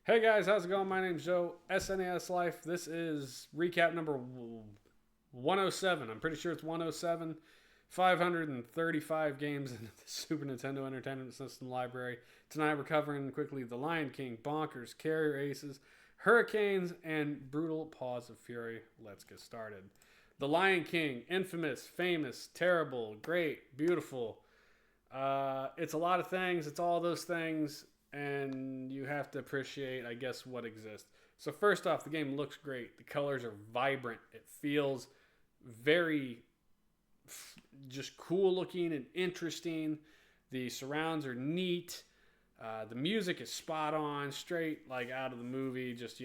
Hey guys, how's it going? My name's Joe, SNES Life. This is recap number 107. I'm pretty sure it's 107. 535 games in the Super Nintendo Entertainment System library. Tonight we're covering quickly The Lion King, Bonkers, Carrier Aces, Hurricanes, and Brutal Paws of Fury. Let's get started. The Lion King, infamous, famous, terrible, great, beautiful. It's a lot of things. It's all those things, and you have to appreciate, I guess, what exists. So first off, the game looks great. The colors are vibrant. It feels very just cool looking and interesting. The surrounds are neat. The music is spot on, straight like out of the movie, just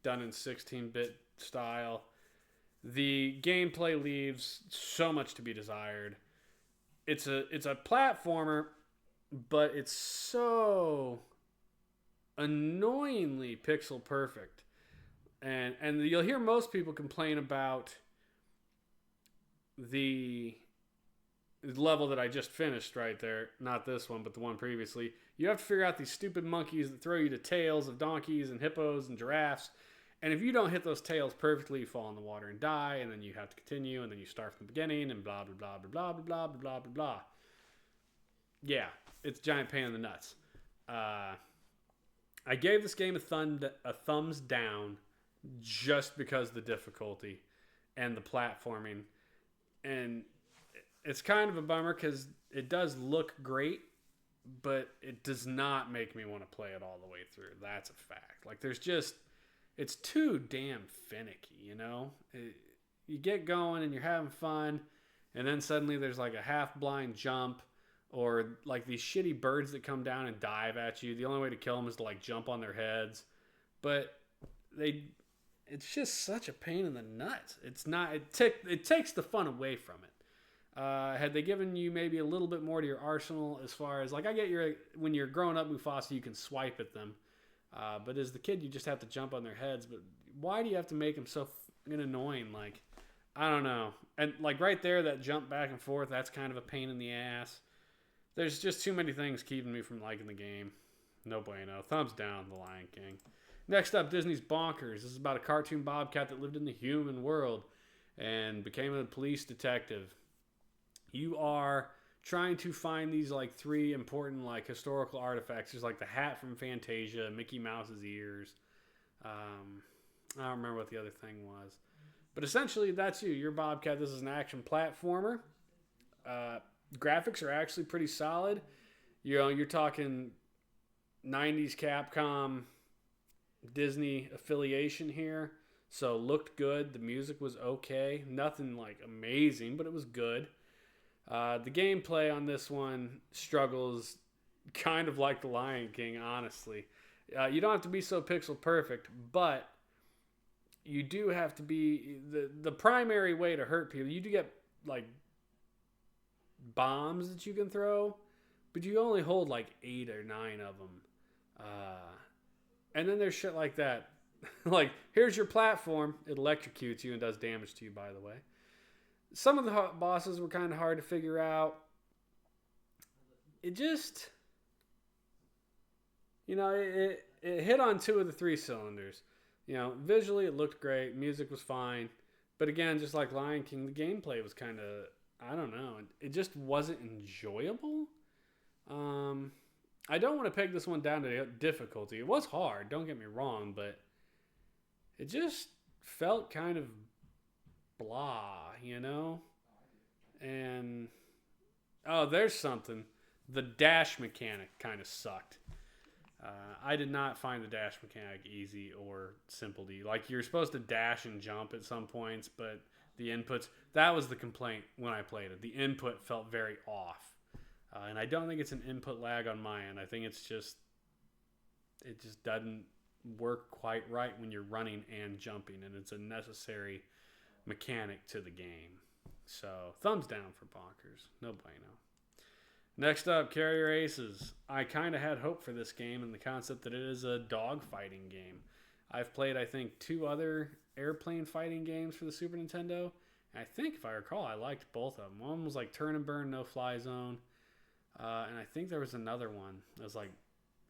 done in 16-bit style. The gameplay leaves so much to be desired. It's a platformer, but it's so annoyingly pixel perfect. And you'll hear most people complain about the level that I just finished right there. Not this one, but the one previously. You have to figure out these stupid monkeys that throw you to tails of donkeys and hippos and giraffes. And if you don't hit those tails perfectly, you fall in the water and die, and then you have to continue, and then you start from the beginning, and blah, blah, blah, blah, blah, blah, blah, blah, blah, blah. Yeah, it's a giant pain in the nuts. I gave this game a thumbs down just because of the difficulty and the platforming. And it's kind of a bummer because it does look great, but it does not make me want to play it all the way through. That's a fact. Like, it's too damn finicky. You get going and you're having fun, and then suddenly there's like a half blind jump, or like these shitty birds that come down and dive at you. The only way to kill them is to like jump on their heads, but it's just such a pain in the nuts. It's not. It takes the fun away from it. Had they given you maybe a little bit more to your arsenal, as far as like, I get when you're growing up Mufasa, you can swipe at them. But as the kid, you just have to jump on their heads. But why do you have to make them so annoying? Like, I don't know. And like right there, that jump back and forth, that's kind of a pain in the ass. There's just too many things keeping me from liking the game. No bueno. Thumbs down, The Lion King. Next up, Disney's Bonkers. This is about a cartoon bobcat that lived in the human world and became a police detective. You are trying to find these like three important like historical artifacts. There's like the hat from Fantasia, Mickey Mouse's ears. I don't remember what the other thing was, but essentially that's you. You're Bobcat. This is an action platformer. Graphics are actually pretty solid. You're talking 90s Capcom Disney affiliation here, so looked good. The music was okay, nothing like amazing, but it was good. The gameplay on this one struggles kind of like The Lion King, honestly. You don't have to be so pixel perfect, but you do have to be the primary way to hurt people. You do get like bombs that you can throw, but you only hold like 8 or 9 of them. And then there's shit like that. Like, here's your platform. It electrocutes you and does damage to you, by the way. Some of the bosses were kind of hard to figure out. It just, it hit on 2 of the 3 cylinders. Visually it looked great. Music was fine. But again, just like Lion King, the gameplay was kind of, I don't know. It just wasn't enjoyable. I don't want to peg this one down to difficulty. It was hard, don't get me wrong, but it just felt kind of blah, And oh, there's something. The dash mechanic kind of sucked. I did not find the dash mechanic easy or simple to use. Like, you're supposed to dash and jump at some points, but the inputs, that was the complaint when I played it. The input felt very off. And I don't think it's an input lag on my end. I think it just doesn't work quite right when you're running and jumping, and it's a necessary mechanic to the game. So, thumbs down for Bonkers. No bueno. Next up, Carrier Aces. I kind of had hope for this game and the concept that it is a dog fighting game. I've played, I think, 2 other airplane fighting games for the Super Nintendo. And I think, if I recall, I liked both of them. One was like Turn and Burn, No Fly Zone. And I think there was another one that was like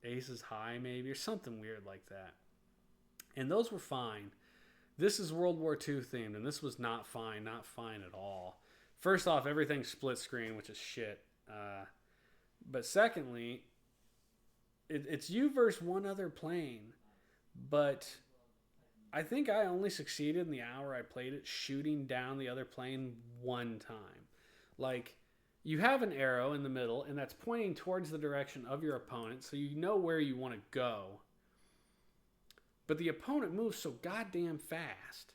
Aces High maybe, or something weird like that. And those were fine. This is World War II themed, and this was not fine at all. First off, everything's split screen, which is shit. But secondly, it's you versus one other plane. But I think I only succeeded in the hour I played it shooting down the other plane one time. Like, you have an arrow in the middle, and that's pointing towards the direction of your opponent, so you know where you want to go. But the opponent moves so goddamn fast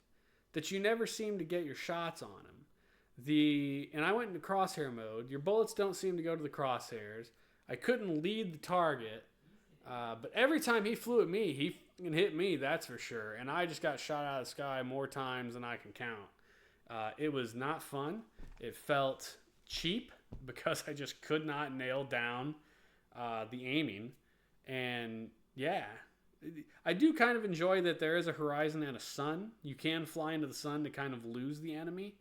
that you never seem to get your shots on him. And I went into crosshair mode. Your bullets don't seem to go to the crosshairs. I couldn't lead the target. But every time he flew at me, he fucking hit me, that's for sure. And I just got shot out of the sky more times than I can count. It was not fun. It felt cheap because I just could not nail down the aiming. And yeah, I do kind of enjoy that there is a horizon and a sun. You can fly into the sun to kind of lose the enemy.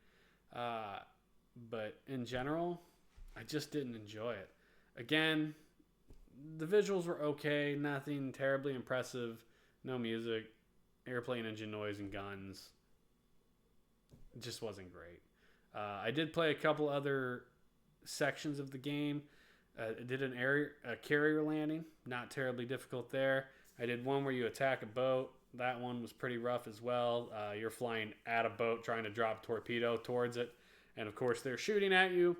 But in general, I just didn't enjoy it. Again, the visuals were okay. Nothing terribly impressive. No music. Airplane engine noise and guns. It just wasn't great. I did play a couple other sections of the game. I did a carrier landing. Not terribly difficult there. I did one where you attack a boat. That one was pretty rough as well. You're flying at a boat trying to drop a torpedo towards it. And of course they're shooting at you.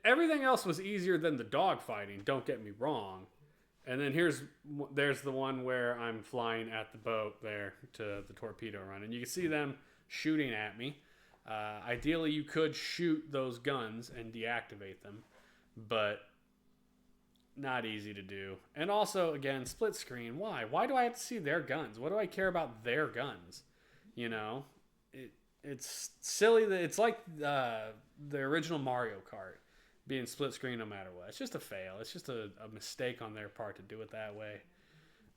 Everything else was easier than the dogfighting, don't get me wrong. And then there's the one where I'm flying at the boat there to the torpedo run. And you can see them shooting at me. Ideally, you could shoot those guns and deactivate them. But not easy to do. And also, again, split screen. Why? Why do I have to see their guns? What do I care about their guns? You know? It's silly that it's like the original Mario Kart being split screen no matter what. It's just a fail. It's just a mistake on their part to do it that way.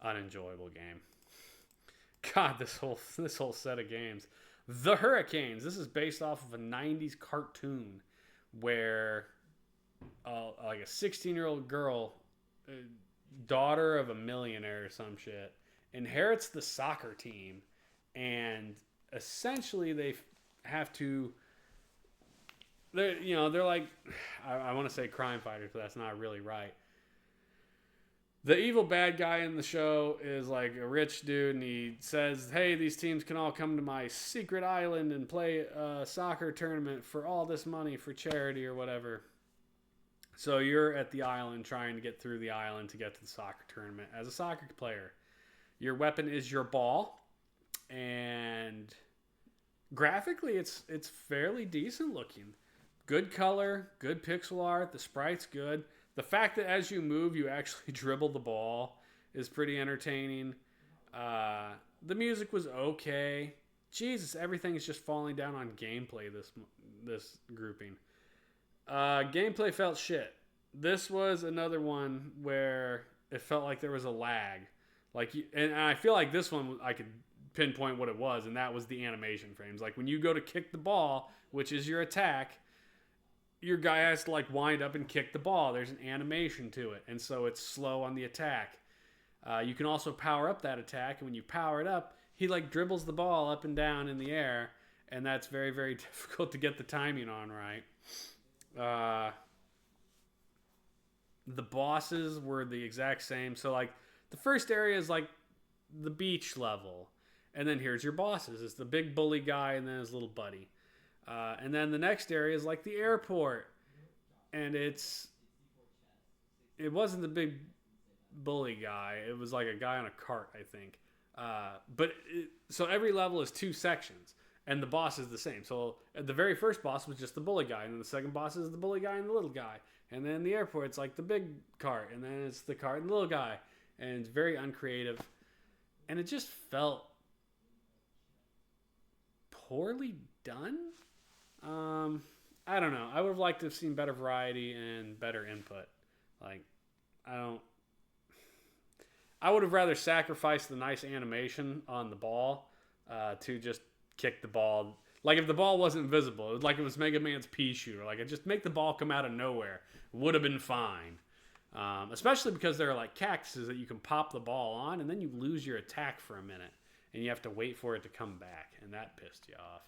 Unenjoyable game. God, this whole set of games. The Hurricanes. This is based off of a 90s cartoon where like a 16-year-old girl, daughter of a millionaire or some shit, inherits the soccer team, and essentially they have to, they're like, I want to say crime fighters, but that's not really right. The evil bad guy in the show is like a rich dude, and he says, hey, these teams can all come to my secret island and play a soccer tournament for all this money for charity or whatever. So you're at the island trying to get through the island to get to the soccer tournament as a soccer player. Your weapon is your ball, and graphically it's fairly decent looking. Good color, good pixel art, the sprite's good. The fact that as you move you actually dribble the ball is pretty entertaining. The music was okay. Jesus, everything is just falling down on gameplay this grouping. Gameplay felt shit. This was another one where it felt like there was a lag. And I feel like this one I could pinpoint what it was, and that was the animation frames. Like when you go to kick the ball, which is your attack, your guy has to like wind up and kick the ball. There's an animation to it, and so it's slow on the attack. You can also power up that attack, and when you power it up, he like dribbles the ball up and down in the air, and that's very, very difficult to get the timing on right. The bosses were the exact same. So like the first area is like the beach level, and then here's your bosses. It's the big bully guy and then his little buddy. And then the next area is like the airport, and it wasn't the big bully guy. It was like a guy on a cart, I think. So every level is 2 sections. And the boss is the same. So the very first boss was just the bully guy. And then the second boss is the bully guy and the little guy. And then the airport, it's like the big cart. And then it's the cart and the little guy. And it's very uncreative. And it just felt poorly done. I don't know. I would have liked to have seen better variety and better input. I would have rather sacrificed the nice animation on the ball to just kick the ball. Like if the ball wasn't visible, like it was Mega Man's pea shooter. Like just make the ball come out of nowhere. Would have been fine. Especially because there are like cactuses that you can pop the ball on, and then you lose your attack for a minute, and you have to wait for it to come back, and that pissed you off.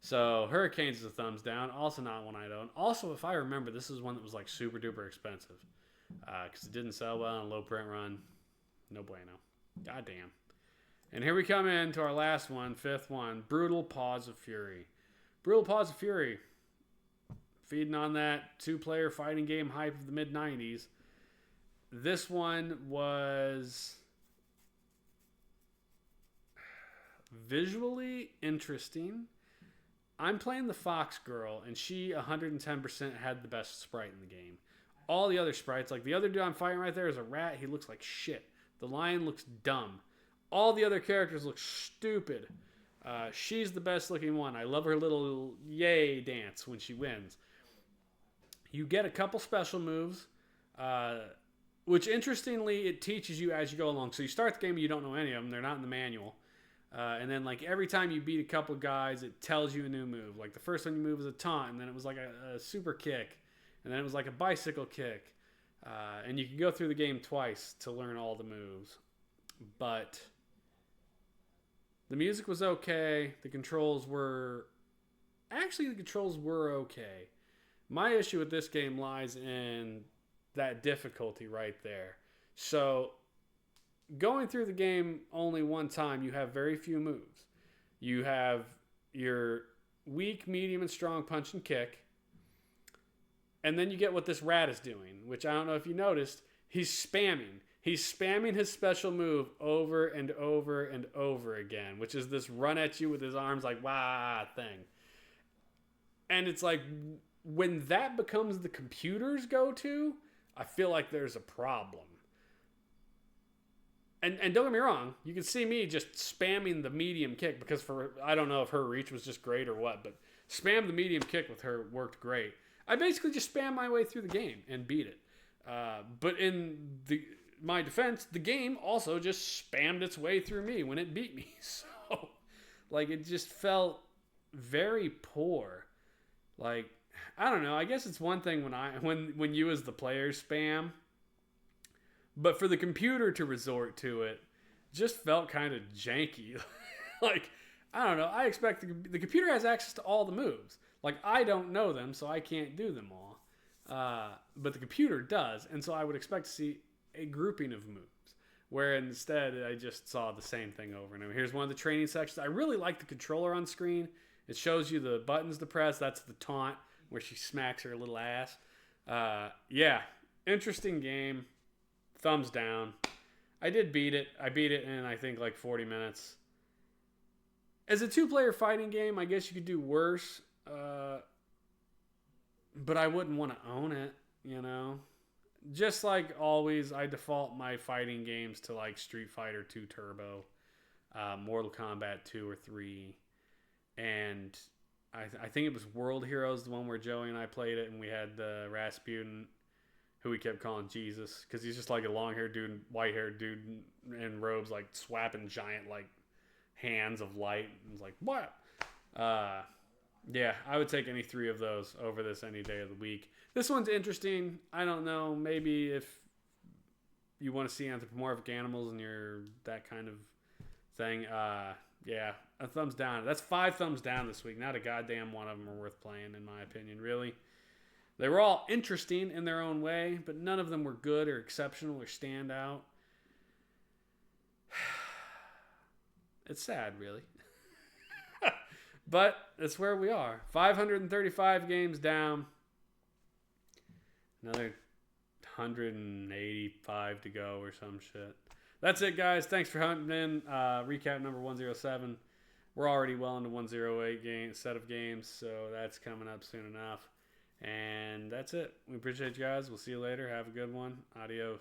So Hurricanes is a thumbs down. Also not one I'd own. Also, if I remember, this is one that was like super duper expensive because it didn't sell well on a low print run. No bueno. Goddamn. And here we come into our last one, fifth one, Brutal Paws of Fury. Brutal Paws of Fury, feeding on that two-player fighting game hype of the mid-90s. This one was visually interesting. I'm playing the Fox girl, and she 110% had the best sprite in the game. All the other sprites, like the other dude I'm fighting right there is a rat. He looks like shit. The lion looks dumb. All the other characters look stupid. She's the best looking one. I love her little yay dance when she wins. You get a couple special moves, which interestingly, it teaches you as you go along. So you start the game and you don't know any of them. They're not in the manual. And then like every time you beat a couple guys, it tells you a new move. Like the first one you move was a taunt, and then it was like a super kick, and then it was like a bicycle kick. And you can go through the game twice to learn all the moves. But the music was okay. The controls were okay. My issue with this game lies in that difficulty right there. So going through the game only one time, you have very few moves. You have your weak, medium, and strong punch and kick. And then you get what this rat is doing, which I don't know if you noticed. He's spamming. He's spamming his special move over and over and over again, which is this run at you with his arms like, wah, thing. And it's like, when that becomes the computer's go-to, I feel like there's a problem. And don't get me wrong, you can see me just spamming the medium kick because I don't know if her reach was just great or what, but spam the medium kick with her worked great. I basically just spammed my way through the game and beat it. But in my defense, the game also just spammed its way through me when it beat me. So, like, it just felt very poor. Like, I don't know. I guess it's one thing when you as the player spam, but for the computer to resort to it, just felt kind of janky. Like, I don't know. I expect the computer has access to all the moves. Like, I don't know them, so I can't do them all. But the computer does, and so I would expect to see a grouping of moves, where instead I just saw the same thing over and over. Here's one of the training sections. I really like the controller on screen. It shows you the buttons to press. That's the taunt, where she smacks her little ass. Yeah, interesting game. Thumbs down. I did beat it. I beat it in, I think, like 40 minutes. As a two-player fighting game, I guess you could do worse. But I wouldn't want to own it, you know? Just like always, I default my fighting games to like Street Fighter 2 Turbo, Mortal Kombat 2 or 3, and I think it was World Heroes, the one where Joey and I played it, and we had Rasputin, who we kept calling Jesus, because he's just like a long-haired dude, white-haired dude in robes, like swapping giant like hands of light. And it's like, what? Yeah, I would take any three of those over this any day of the week. This one's interesting. I don't know. Maybe if you want to see anthropomorphic animals and you're that kind of thing, yeah, a thumbs down. That's 5 thumbs down this week. Not a goddamn one of them are worth playing, in my opinion, really. They were all interesting in their own way, but none of them were good or exceptional or stand out. It's sad, really. But that's where we are. 535 games down. Another 185 to go or some shit. That's it, guys. Thanks for hunting in. Recap number 107. We're already well into 108 set of games, so that's coming up soon enough. And that's it. We appreciate you guys. We'll see you later. Have a good one. Adios.